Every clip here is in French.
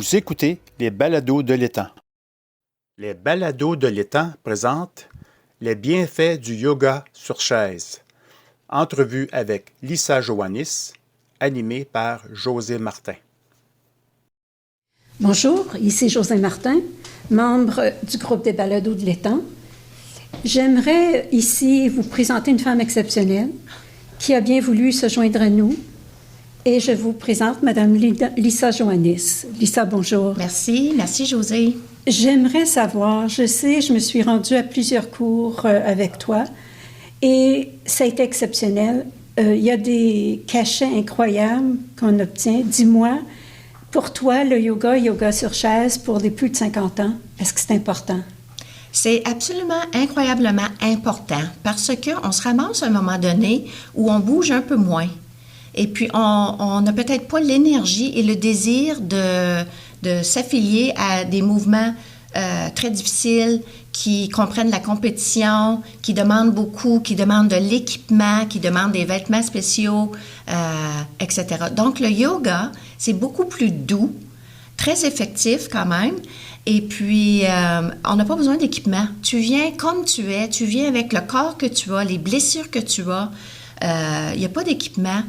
Vous écoutez les balados de l'étang. Les balados de l'étang présentent les bienfaits du yoga sur chaise. Entrevue avec Lisa Joannis, animée par José Martin. Bonjour, ici José Martin, membre du groupe des balados de l'étang. J'aimerais ici vous présenter une femme exceptionnelle qui a bien voulu se joindre à nous. Et je vous présente Mme Lisa Joannis. Lisa, bonjour. Merci José. J'aimerais savoir, je me suis rendue à plusieurs cours avec toi et ça a été exceptionnel. Il y a des cachets incroyables qu'on obtient. Dis-moi, pour toi, le yoga sur chaise pour les plus de 50 ans, est-ce que c'est important? C'est absolument incroyablement important parce qu'on se ramasse à un moment donné où on bouge un peu moins. Et puis, on n'a peut-être pas l'énergie et le désir de s'affilier à des mouvements très difficiles qui comprennent la compétition, qui demandent beaucoup, qui demandent de l'équipement, qui demandent des vêtements spéciaux, etc. Donc, le yoga, c'est beaucoup plus doux, très effectif quand même. Et puis, on n'a pas besoin d'équipement. Tu viens comme tu es, tu viens avec le corps que tu as, les blessures que tu as. Il n'y a pas d'équipement.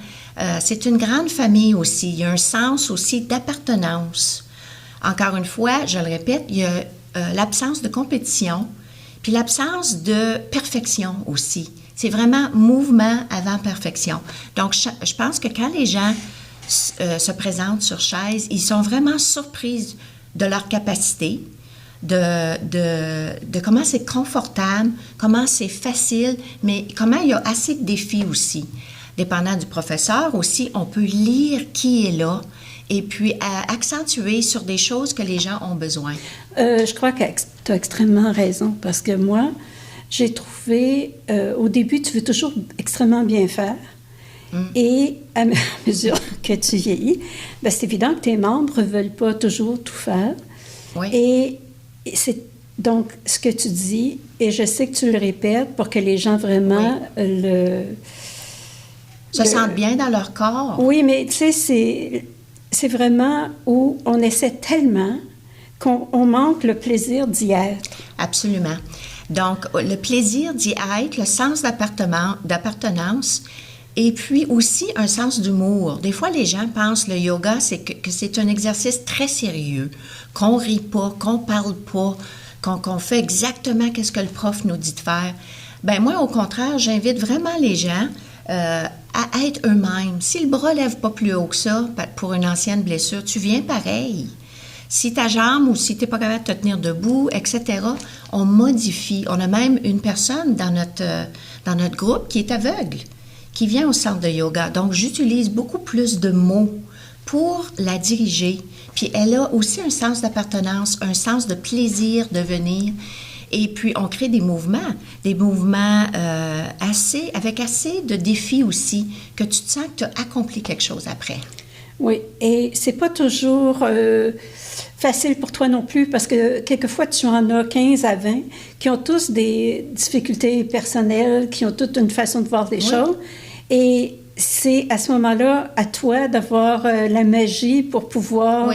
C'est une grande famille aussi. Il y a un sens aussi d'appartenance. Encore une fois, je le répète, il y a l'absence de compétition, puis l'absence de perfection aussi. C'est vraiment mouvement avant perfection. Donc, je pense que quand les gens se présentent sur chaise, ils sont vraiment surpris de leur capacité, de comment c'est confortable, comment c'est facile, mais comment il y a assez de défis aussi. Dépendant du professeur aussi, on peut lire qui est là et puis accentuer sur des choses que les gens ont besoin. Je crois que tu as extrêmement raison parce que moi, j'ai trouvé, au début, tu veux toujours extrêmement bien faire. Et à mesure que tu vieillis, bien, c'est évident que tes membres ne veulent pas toujours tout faire. Oui. Et c'est donc ce que tu dis, et je sais que tu le répètes pour que les gens vraiment se sentent bien dans leur corps. Oui, mais tu sais, c'est vraiment où on essaie tellement qu'on manque le plaisir d'y être. Absolument. Donc, le plaisir d'y être, le sens d'appartenance, et puis aussi un sens d'humour. Des fois, les gens pensent le yoga, que c'est un exercice très sérieux, qu'on rit pas, qu'on parle pas, qu'on fait exactement ce que le prof nous dit de faire. Ben moi, au contraire, j'invite vraiment les gens à être eux-mêmes. Si le bras lève pas plus haut que ça pour une ancienne blessure, tu viens pareil. Si ta jambe ou si tu n'es pas capable de te tenir debout, etc., on modifie. On a même une personne dans notre groupe qui est aveugle, qui vient au centre de yoga. Donc, j'utilise beaucoup plus de mots pour la diriger. Puis, elle a aussi un sens d'appartenance, un sens de plaisir de venir. Et puis, on crée des mouvements avec assez de défis aussi, que tu te sens que tu as accompli quelque chose après. Oui, et c'est pas toujours facile pour toi non plus, parce que quelquefois, tu en as 15 à 20 qui ont tous des difficultés personnelles, qui ont toute une façon de voir les choses. Et c'est à ce moment-là, à toi d'avoir la magie pour pouvoir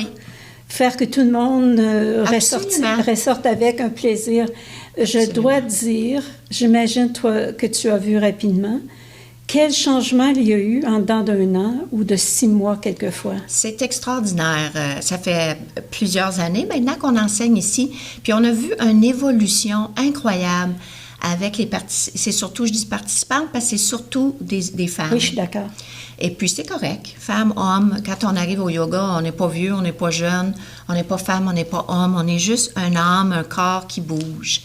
faire que tout le monde ressorte avec un plaisir. Je dois dire, j'imagine toi que tu as vu rapidement, quel changement il y a eu en dedans d'un an ou de 6 mois quelquefois? C'est extraordinaire. Ça fait plusieurs années maintenant qu'on enseigne ici. Puis on a vu une évolution incroyable avec les participants. C'est surtout, je dis participantes, parce que c'est surtout des femmes. Oui, je suis d'accord. Et puis c'est correct. Femmes, hommes, quand on arrive au yoga, on n'est pas vieux, on n'est pas jeune, on n'est pas femme, on n'est pas homme, on est juste un âme, un corps qui bouge.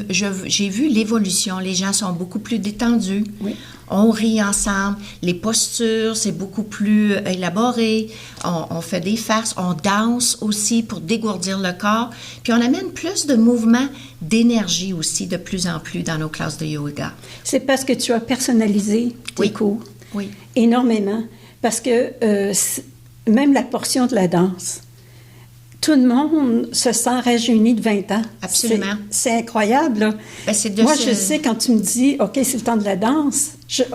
J'ai vu l'évolution. Les gens sont beaucoup plus détendus. Oui. On rit ensemble. Les postures, c'est beaucoup plus élaboré. On fait des farces. On danse aussi pour dégourdir le corps. Puis on amène plus de mouvements, d'énergie aussi, de plus en plus dans nos classes de yoga. C'est parce que tu as personnalisé tes cours. Oui. Énormément. Parce que même la portion de la danse, tout le monde se sent rajeuni de 20 ans. Absolument. C'est incroyable, là. Ben, Moi, je sais, quand tu me dis, OK, c'est le temps de la danse,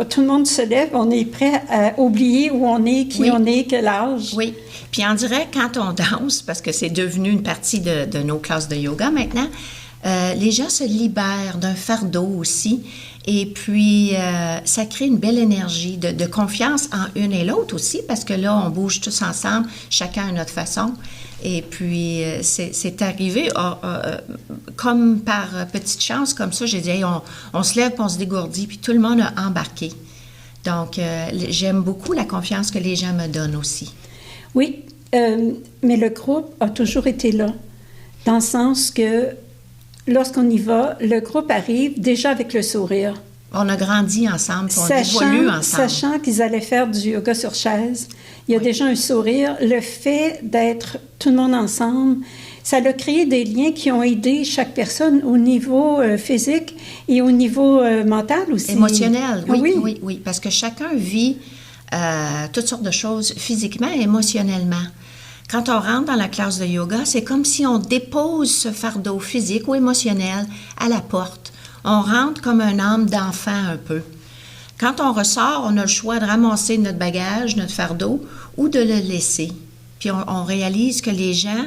tout le monde se lève, on est prêt à oublier où on est, qui on est, quel âge. Oui. Puis on dirait, quand on danse, parce que c'est devenu une partie de nos classes de yoga maintenant, les gens se libèrent d'un fardeau aussi. Et puis, ça crée une belle énergie de confiance en une et l'autre aussi, parce que là, on bouge tous ensemble, chacun à notre façon. Et puis, c'est arrivé comme par petite chance, comme ça. J'ai dit, hey, on se lève, puis on se dégourdit, puis tout le monde a embarqué. Donc, j'aime beaucoup la confiance que les gens me donnent aussi. Oui, mais le groupe a toujours été là, dans le sens que lorsqu'on y va, le groupe arrive déjà avec le sourire. On a grandi ensemble, puis on évolue ensemble. Sachant qu'ils allaient faire du yoga sur chaise, il y a déjà un sourire. Le fait d'être tout le monde ensemble, ça a créé des liens qui ont aidé chaque personne au niveau physique et au niveau mental aussi. Émotionnel, oui. Parce que chacun vit toutes sortes de choses physiquement et émotionnellement. Quand on rentre dans la classe de yoga, c'est comme si on dépose ce fardeau physique ou émotionnel à la porte. On rentre comme un âme d'enfant un peu. Quand on ressort, on a le choix de ramasser notre bagage, notre fardeau, ou de le laisser. Puis on réalise que les gens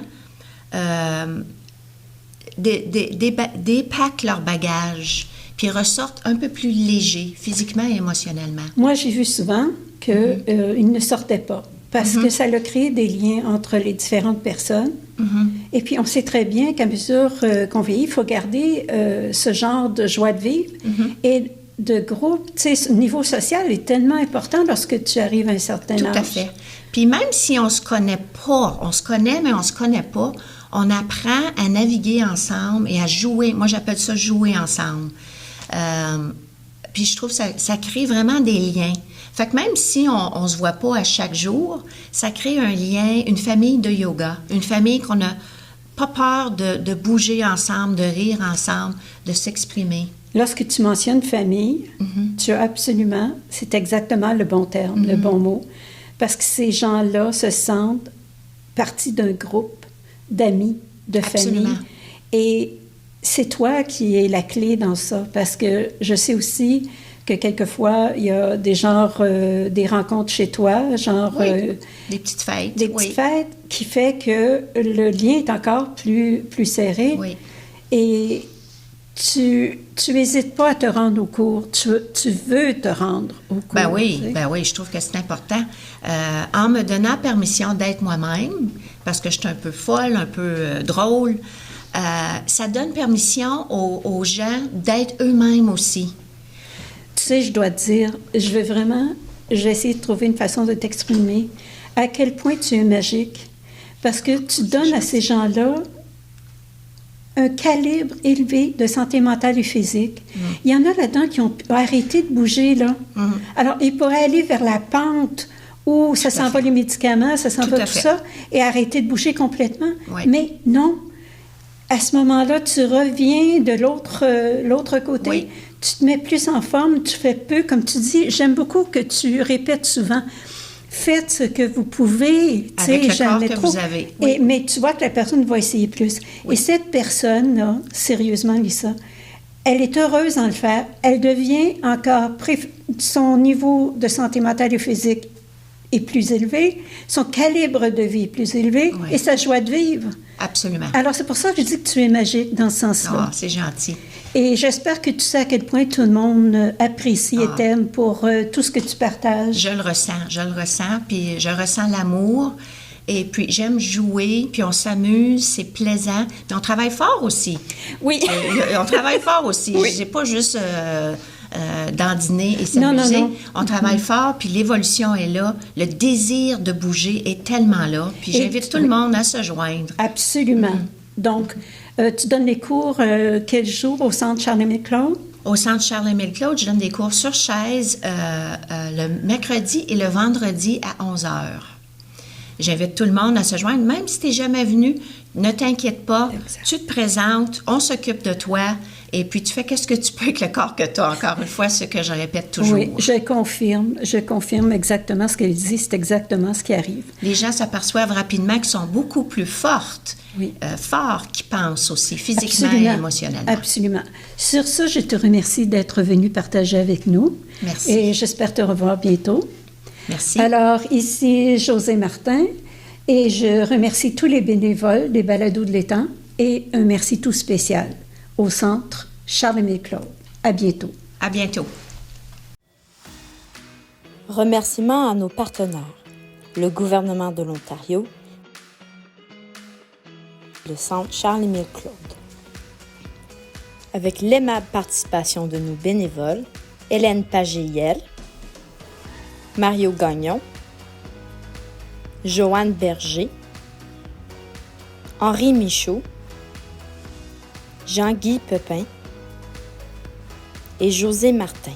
dépaquent leur bagage, puis ressortent un peu plus légers, physiquement et émotionnellement. Moi, j'ai vu souvent qu'ils ne sortaient pas, parce que ça a créé des liens entre les différentes personnes. Et puis, on sait très bien qu'à mesure qu'on vieillit, il faut garder ce genre de joie de vivre. Et de groupe, tu sais, ce niveau social est tellement important lorsque tu arrives à un certain âge. Tout à fait. Puis même si on se connaît pas, on se connaît, mais on se connaît pas, on apprend à naviguer ensemble et à jouer. Moi, j'appelle ça jouer ensemble. Puis je trouve que ça crée vraiment des liens. Fait que même si on se voit pas à chaque jour, ça crée un lien, une famille de yoga, une famille qu'on n'a pas peur de bouger ensemble, de rire ensemble, de s'exprimer. Lorsque tu mentionnes famille, tu as absolument, c'est exactement le bon terme, le bon mot, parce que ces gens-là se sentent partie d'un groupe d'amis, de famille. Et c'est toi qui es la clé dans ça, parce que je sais aussi que quelquefois, il y a des rencontres chez toi, des petites fêtes. Des petites fêtes qui fait que le lien est encore plus serré. Oui. Et tu n'hésites pas à te rendre au cours. Tu veux te rendre au cours. Ben oui, je trouve que c'est important. En me donnant permission d'être moi-même, parce que je suis un peu folle, un peu drôle, ça donne permission aux gens d'être eux-mêmes aussi. Tu sais, je dois te dire, je vais essayer de trouver une façon de t'exprimer à quel point tu es magique. Parce que tu donnes à ces gens-là un calibre élevé de santé mentale et physique. Il y en a là-dedans qui ont arrêté de bouger, là. Alors, ils pourraient aller vers la pente où ça s'en va les médicaments, ça s'en va tout ça, et arrêter de bouger complètement. Oui. Mais non, à ce moment-là, tu reviens de l'autre côté. Oui. Tu te mets plus en forme, tu fais peu, comme tu dis. J'aime beaucoup que tu répètes souvent. Faites ce que vous pouvez. Avec le corps que vous avez. Oui. Mais tu vois que la personne va essayer plus. Oui. Et cette personne-là, sérieusement, Lisa, elle est heureuse d'en le faire. Elle devient encore... Son niveau de santé mentale et physique est plus élevé, son calibre de vie est plus élevé, et sa joie de vivre. Absolument. Alors, c'est pour ça que je dis que tu es magique dans ce sens-là. Ah, c'est gentil. Et j'espère que tu sais à quel point tout le monde apprécie et t'aime pour tout ce que tu partages. Je le ressens, puis je ressens l'amour. Et puis, j'aime jouer, puis on s'amuse, c'est plaisant. Puis on travaille fort aussi. Oui. On travaille fort aussi. Oui. C'est pas juste dandiner et s'amuser. Non. On travaille fort, puis l'évolution est là. Le désir de bouger est tellement là. Puis j'invite tout le monde à se joindre. Absolument. Donc, tu donnes les cours quel jour au Centre Charles-Émile Claude? Au Centre Charles-Émile Claude, je donne des cours sur chaise le mercredi et le vendredi à 11h. J'invite tout le monde à se joindre, même si tu n'es jamais venu, ne t'inquiète pas, tu te présentes, on s'occupe de toi Et puis, tu fais qu'est-ce que tu peux avec le corps que tu as. Encore une fois, ce que je répète toujours. Oui, je confirme exactement ce qu'elle dit, c'est exactement ce qui arrive. Les gens s'aperçoivent rapidement qu'ils sont beaucoup plus fortes, Oui. forts, qu'ils pensent aussi, physiquement Absolument. et émotionnellement. Absolument. Sur ça, je te remercie d'être venu partager avec nous. Merci. Et j'espère te revoir bientôt. Merci. Alors, ici José Martin, et je remercie tous les bénévoles des Balados de l'Étang, et un merci tout spécial au Centre Charles-Émile Claude. À bientôt. À bientôt. Remerciements à nos partenaires, le gouvernement de l'Ontario, le Centre Charles-Émile Claude. Avec l'aimable participation de nos bénévoles, Hélène Pagéiel, Mario Gagnon, Joanne Berger, Henri Michaud, Jean-Guy Pepin et José Martin.